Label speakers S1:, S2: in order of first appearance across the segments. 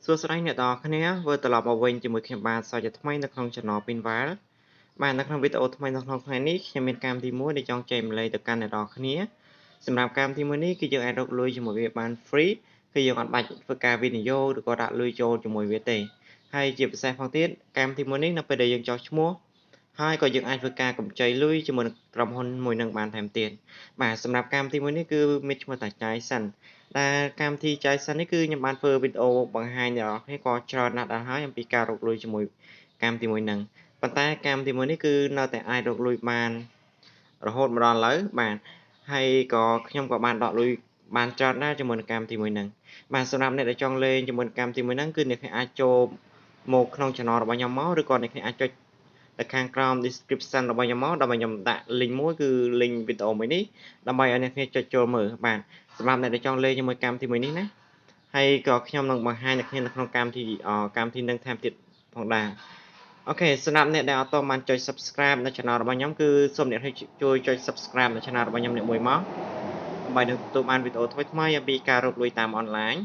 S1: សួស្តីអ្នកទាំងអស់គ្នាវិលត្រឡប់មកវិញជាមួយខ្ញុំបាទសាជាថ្មីនៅក្នុង Channel Pinwall បាទនៅក្នុងវីដេអូថ្មីនៅក្នុងថ្ងៃនេះខ្ញុំមានកម្មវិធីមួយដែលចង់ចែកម្លែកទៅកាន់អ្នកទាំងអស់គ្នាសម្រាប់កម្មវិធីមួយនេះគឺយើងអាចរកលុយជាមួយវាបាន free គឺយើងអត់បាច់ធ្វើការវិនិយោគឬក៏ដាក់លុយចូលជាមួយវាទេហើយជាពិសេសផងទៀតកម្មវិធីមួយនេះនៅពេលដែលយើងចោះឈ្មោះហើយក៏យើងអាចធ្វើការកម្ចីលុយជាមួយនឹងក្រុមហ៊ុនមួយនឹងបានថែមទៀតបាទសម្រាប់កម្មវិធីមួយនេះគឺមានឈ្មោះថាចាយសិនដែលកម្មវិធីចាយសិននេះគឺខ្ញុំបានធ្វើវីដេអូបង្ហាញដល់អ្នកក៏ច្រើនណាស់ដែរហើយអំពីការរកលុយជាមួយកម្មវិធីមួយហ្នឹងប៉ុន្តែកម្មវិធីមួយនេះគឺនៅតែអាចរកលុយបានរហូតមកដល់ឥឡូវបាទហើយក៏ខ្ញុំក៏បានដកលុយបានច្រើនដែរជាមួយនឹងកម្មវិធីមួយហ្នឹងបាទសម្រាប់អ្នកដែលចង់លេងជាមួយកម្មវិធីមួយហ្នឹងគឺអ្នកអាចចូលមកក្នុង channel របស់ខ្ញុំមកឬក៏អ្នកអាចចុចនៅខាងក្រោម description របស់ខ្ញុំមកដើម្បីខ្ញុំដាក់ link មួយគឺ link វីដេអូមួយនេះដើម្បីឲ្យអ្នកចុចចូលមើលបាទសម្រាប់អ្នកដែលចង់លេងជាមួយកម្មវិធីមួយនេះណាហើយក៏ខ្ញុំនឹងបង្ហាញអ្នកនៅក្នុងកម្មវិធីនឹងថែមទៀតផងដែរអូខេសម្រាប់អ្នកដែលអត់ទាន់បានចុច subscribe នៅ channel របស់ខ្ញុំគឺសូមអ្នកជួយចុច subscribe នៅ channel របស់ខ្ញុំអ្នកមួយមកដើម្បីនឹងទទួលបានវីដេអូថ្មីៗអំពីការរកលុយតាមអនឡាញ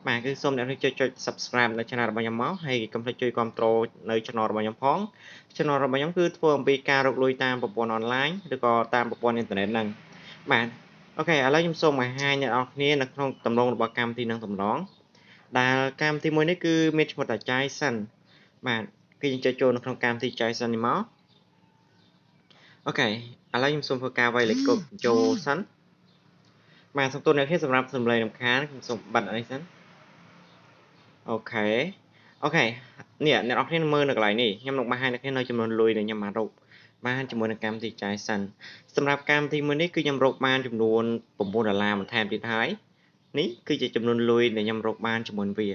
S1: បាទគឺសូមអ្នកចុច subscribe នៅ channel របស់ខ្ញុំមកហើយកុំភ្លេចជួយគាំទ្រនៅ channel របស់ខ្ញុំផង channel របស់ខ្ញុំគឺធ្វើអំពីការរកលុយតាមប្រព័ន្ធអនឡាញឬក៏តាមប្រព័ន្ធអ៊ីនធឺណិតហ្នឹងបាទអូខេឥឡូវខ្ញុំសូមបង្ហាញអ្នកនរគ្នានៅក្នុងតម្រងរបស់កម្មវិធីនឹងតម្រងដែលកម្មវិធីមួយនេះគឺមានឈ្មោះថាចាយសិនបាទគឺយើងចុចចូលនៅក្នុងកម្មវិធីចាយសិននេះមកអូខេឥឡូវខ្ញុំសូមធ្វើការវាយលេខកូដចូលសិនបាទសូមទោសអ្នកគ្នាសម្រាប់សំឡេងរំខានខ្ញុំសូមបិទអីសិនអូខេនេះអ្នកនរគ្នាមើលនៅកន្លែងនេះខ្ញុំនឹងបង្ហាញអ្នកគ្នានៅចំនួនលុយដែលខ្ញុំបានរកបានជាមួយនឹងកម្មវិធីចាយសិនសម្រាប់កម្មវិធីមួយនេះគឺខ្ញុំរកបានចំនួន$9បន្ថែមទៀតហើយនេះគឺជាចំនួនលុយដែលខ្ញុំរកបានជាមួយវា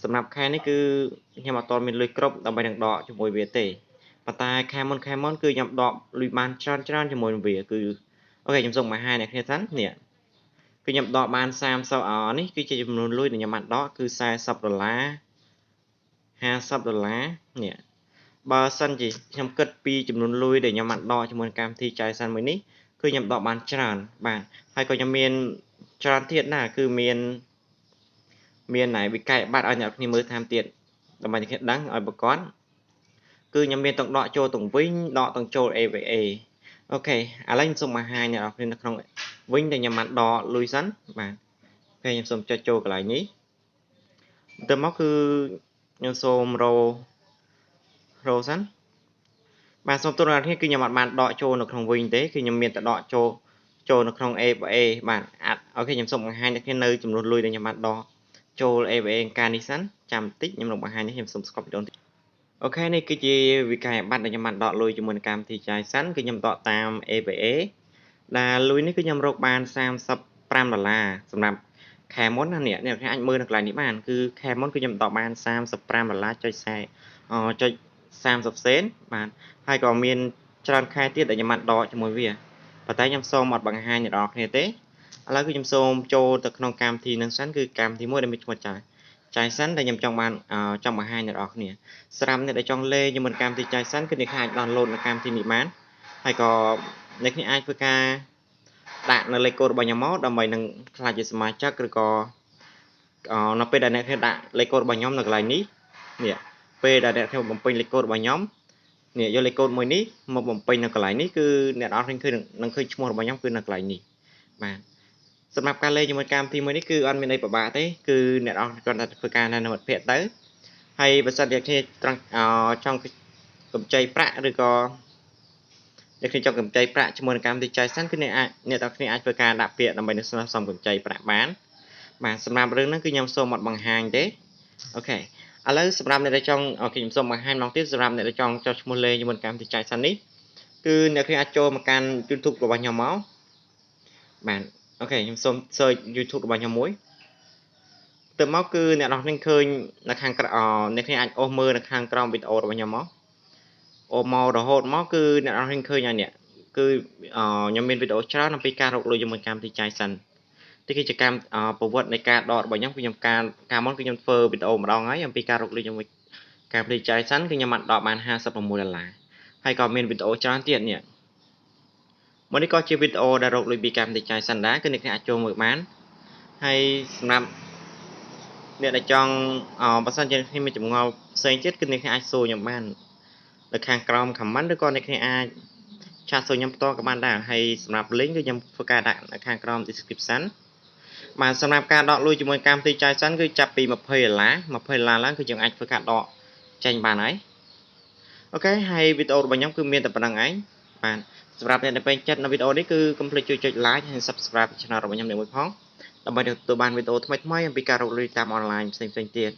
S1: សម្រាប់ខែនេះគឺខ្ញុំអត់ទាន់មានលុយគ្រប់ដើម្បីនឹងដកជាមួយវាទេប៉ុន្តែខែមុនគឺខ្ញុំដកលុយបានច្រើនជាមួយនឹងវាគឺអូខេខ្ញុំសូមបង្ហាញអ្នកគ្នាសិននេះគឺខ្ញុំដកបាន30នេះគឺជាចំនួនលុយដែលខ្ញុំបានដកគឺ$40 $50នេះបើសិនជាខ្ញុំគិតពីចំនួនលុយដែលខ្ញុំបានដកជាមួយកម្មវិធីចាយសិនមួយនេះគឺខ្ញុំដកបានច្រើនបាទហើយក៏ខ្ញុំមានច្រើនទៀតណាគឺមានវិក័យប័ត្រឲ្យអ្នកគ្នាមើលតាមទៀតដើម្បីអ្នកគ្នាដឹងឲ្យប្រព័ន្ធគឺខ្ញុំមានទាំងដកចូលទាំងវិញដកទាំងចូល AVA អូខេឥឡូវខ្ញុំសូមបង្ហាញអ្នកគ្នានៅក្នុងវិញដែលខ្ញុំបានដកលុយសិនបាទអូខេខ្ញុំសូមចុចចូលកន្លែងនេះទៅមកគឺខ្ញុំសូមរកសិនបាទសូមទោសអ្នកគ្នាគឺខ្ញុំអត់បានដកចូលនៅក្នុងវិញទេគឺខ្ញុំមានតែដកចូលនៅក្នុង AVA បាទអូខេខ្ញុំសូមបង្ហាញអ្នកគ្នានៅចំនួនលុយដែលខ្ញុំបានដកចូល AVA ការនេះសិនចាំបន្តិចខ្ញុំនឹងបង្ហាញនេះខ្ញុំសូមស្កប់វីដេអូបន្តិចអូខេនេះគឺជាវិក័យប័ត្រដែលខ្ញុំបានដកលុយជាមួយនឹងកម្មវិធីចាយសិនគឺខ្ញុំដកតាម AVA ដែលលុយនេះគឺខ្ញុំរកបាន$35សម្រាប់ខែមុនណាអ្នកអាចមើលនៅកន្លែងនេះបានគឺខែមុនគឺខ្ញុំដកបាន$35.30 សេនបាទហើយក៏មានច្រើនខែទៀតដែលខ្ញុំបានដកជាមួយវាប៉ុន្តែខ្ញុំសូមអត់បង្ហាញអ្នកនរគ្នាទេឥឡូវគឺខ្ញុំសូមចូលទៅក្នុងកម្មវិធីនឹងសិនគឺកម្មវិធីមួយដែលមានឈ្មោះចាយសិនដែលខ្ញុំចង់បង្ហាញអ្នកនរគ្នាសម្រាប់អ្នកដែលចង់លេងជាមួយកម្មវិធីចាយសិនគឺអ្នកអាច download នៅកម្មវិធីនេះបានហើយក៏អ្នកអាចធ្វើការដាក់នៅលេខកូដរបស់ខ្ញុំមកដើម្បីនឹងក្លាយជាសមាជិកឬក៏នៅពេលដែលអ្នកដាក់លេខកូដរបស់ខ្ញុំនៅកន្លែងនេះពេលដែលអ្នកបំពេញលេខកូដរបស់ខ្ញុំនេះយកលេខកូដមួយនេះមកបំពេញនៅកន្លែងនេះគឺអ្នកនរឃើញនឹងឃើញឈ្មោះរបស់ខ្ញុំគឺនៅកន្លែងនេះបាទសម្រាប់ការលេងជាមួយកម្មវិធីមួយនេះគឺអត់មានអីពិបាកទេគឺអ្នកនរគ្រាន់តែធ្វើការណែនាំមិត្តភ័ក្តិទៅហើយបើសិនជាគ្នាចង់កម្ចីប្រាក់ឬក៏អ្នកគ្នាចង់កម្ចីប្រាក់ជាមួយនឹងកម្មវិធីចាយសិនគឺអ្នកនរគ្នាអាចធ្វើការដាក់ពាក្យដើម្បីនឹងស្នើសុំកម្ចីប្រាក់បានបាទសម្រាប់រឿងហ្នឹងគឺខ្ញុំសូមអត់បង្ហាញទេអូខេឥឡូវសម្រាប់អ្នកដែលចង់ខ្ញុំសូមបង្ហាញម្ដងទៀតសម្រាប់អ្នកដែលចង់ចុះឈ្មោះលេងជាមួយកម្មវិធីចាយសិននេះគឺអ្នកគ្នាអាចចូលមកកាន់ YouTube របស់ខ្ញុំមកបាទអូខេខ្ញុំសូម search YouTube របស់ខ្ញុំមួយទៅមកគឺអ្នកនរគ្នាឃើញនៅខាងក្រោមអ្នកគ្នាអាចអូសមើលនៅខាងក្រោមវីដេអូរបស់ខ្ញុំមកអូមករហូតមកគឺអ្នកនរគ្នាឃើញហើយនេះគឺខ្ញុំមានវីដេអូច្រើនអំពីការរកលុយជាមួយកម្មវិធីចាយសិនទីគឺជាកម្មប្រវត្តិនៃការដករបស់ខ្ញុំគឺខ្ញុំការមុនគឺខ្ញុំធ្វើវីដេអូម្ដងហើយអំពីការរកលុយជាមួយកម្មវិធីចាយសិនគឺខ្ញុំបានដកបាន$56ហើយក៏មានវីដេអូច្រើនទៀតនេះមកនេះក៏ជាវីដេអូដែលរកលុយពីកម្មវិធីចាយសិនដែរគឺអ្នកអាចចូលមើលបានហើយសម្រាប់ អ្នកដែលចង់បើសិនជាអ្នកគ្នាមានចម្ងល់ផ្សេងទៀតគឺអ្នកគ្នាអាចសួរខ្ញុំបាននៅខាងក្រោម comment ឬក៏អ្នកគ្នាអាចឆាតសួរខ្ញុំផ្ទាល់ក៏បានដែរហើយសម្រាប់ link គឺខ្ញុំធ្វើការដាក់នៅខាងក្រោម description បាទសម្រាប់ការដកលុយជាមួយកម្មវិធីចាយសិនគឺចាប់ពី$20ឡើងគឺយើងអាចធ្វើការដកចេញបានហើយអូខេហើយវីដេអូរបស់ខ្ញុំគឺមានតែប៉ុណ្្នឹងឯងបាទសម្រាប់អ្នកដែលពេញចិត្តនៅវីដេអូនេះគឺកុំភ្លេចជួយចុច like ហើយ subscribe channel របស់ខ្ញុំនេះមួយផងដើម្បីទទួលបានវីដេអូថ្មីៗអំពីការរកលុយតាមអនឡាញផ្សេងៗទៀត